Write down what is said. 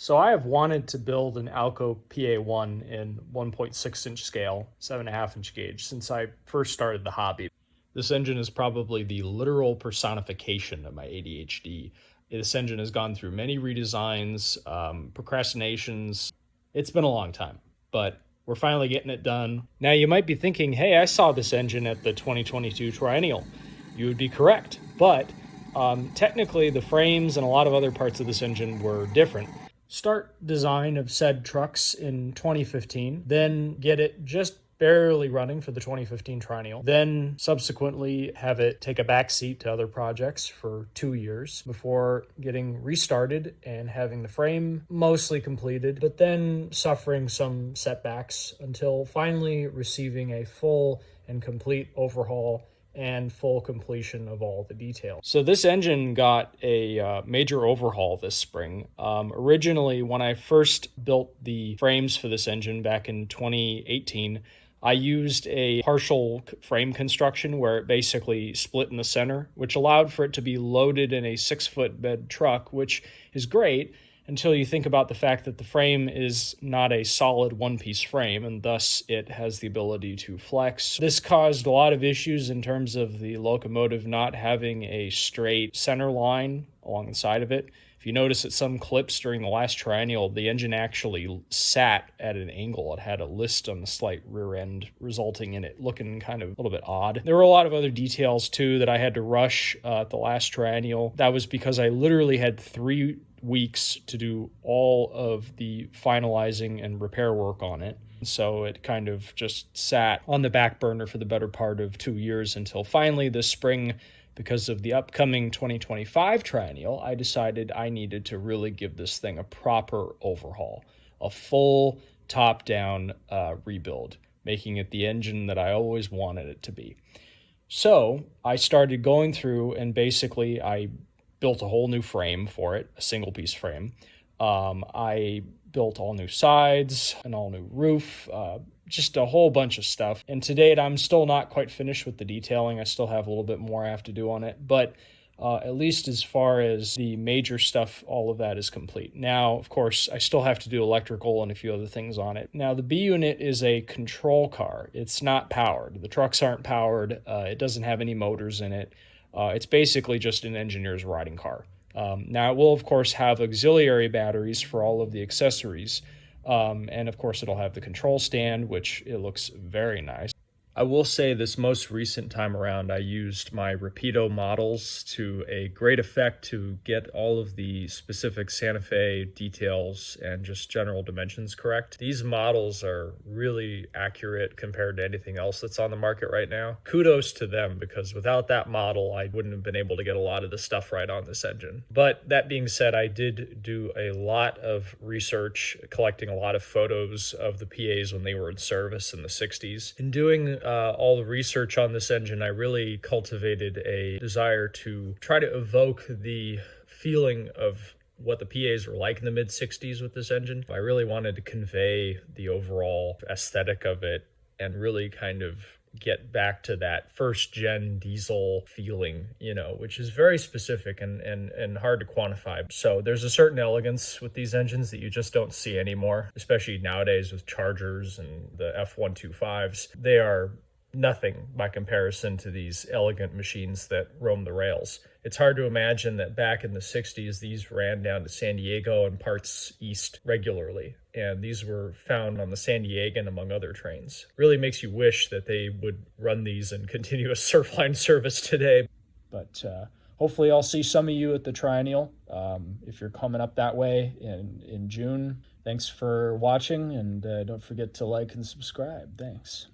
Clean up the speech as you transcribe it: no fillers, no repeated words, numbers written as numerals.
So I have wanted to build an ALCO PA-1 in 1.6 inch scale, 7.5 inch gauge, since I first started the hobby. This engine is probably the literal personification of my ADHD. This engine has gone through many redesigns, procrastinations. It's been a long time, but we're finally getting it done. Now you might be thinking, hey, I saw this engine at the 2022 Triennial. You would be correct, but technically the frames and a lot of other parts of this engine were different. Start design of said trucks in 2015, then get it just barely running for the 2015 Triennial, then subsequently have it take a backseat to other projects for 2 years before getting restarted and having the frame mostly completed, but then suffering some setbacks until finally receiving a full and complete overhaul and full completion of all the details. So this engine got a major overhaul this spring. Originally, when I first built the frames for this engine back in 2018, I used a partial frame construction where it basically split in the center, which allowed for it to be loaded in a 6-foot bed truck, which is great until you think about the fact that the frame is not a solid one-piece frame, and thus it has the ability to flex. This caused a lot of issues in terms of the locomotive not having a straight center line along the side of it. If you notice at some clips during the last Triennial, the engine actually sat at an angle. It had a list on the slight rear end, resulting in it looking kind of a little bit odd. There were a lot of other details, too, that I had to rush at the last Triennial. That was because I literally had 3 weeks to do all of the finalizing and repair work on it. So it kind of just sat on the back burner for the better part of 2 years until finally this spring, because of the upcoming 2025 Triennial, I decided I needed to really give this thing a proper overhaul, a full top-down rebuild, making it the engine that I always wanted it to be. So I started going through and basically I built a whole new frame for it, a single piece frame. I built all new sides, an all new roof, just a whole bunch of stuff. And to date, I'm still not quite finished with the detailing. I still have a little bit more I have to do on it, but at least as far as the major stuff, all of that is complete. Now, of course, I still have to do electrical and a few other things on it. Now, the B unit is a control car. It's not powered. The trucks aren't powered. It doesn't have any motors in it. It's basically just an engineer's riding car. Now, it will, of course, have auxiliary batteries for all of the accessories. And, of course, it'll have the control stand, which it looks very nice. I will say this most recent time around, I used my Rapido models to a great effect to get all of the specific Santa Fe details and just general dimensions correct. These models are really accurate compared to anything else that's on the market right now. Kudos to them, because without that model, I wouldn't have been able to get a lot of the stuff right on this engine. But that being said, I did do a lot of research, collecting a lot of photos of the PAs when they were in service in the 60s. In doing all the research on this engine, I really cultivated a desire to try to evoke the feeling of what the PAs were like in the mid-60s with this engine. I really wanted to convey the overall aesthetic of it and really kind of get back to that first-gen diesel feeling, which is very specific and hard to quantify. So there's a certain elegance with these engines that you just don't see anymore, especially nowadays with Chargers and the F125s. They are nothing by comparison to these elegant machines that roam the rails. It's hard to imagine that back in the 60s, these ran down to San Diego and parts east regularly. And these were found on the San Diegan, among other trains. Really makes you wish that they would run these and continue a surfline service today. But hopefully I'll see some of you at the Triennial if you're coming up that way in June. Thanks for watching, and don't forget to like and subscribe. Thanks.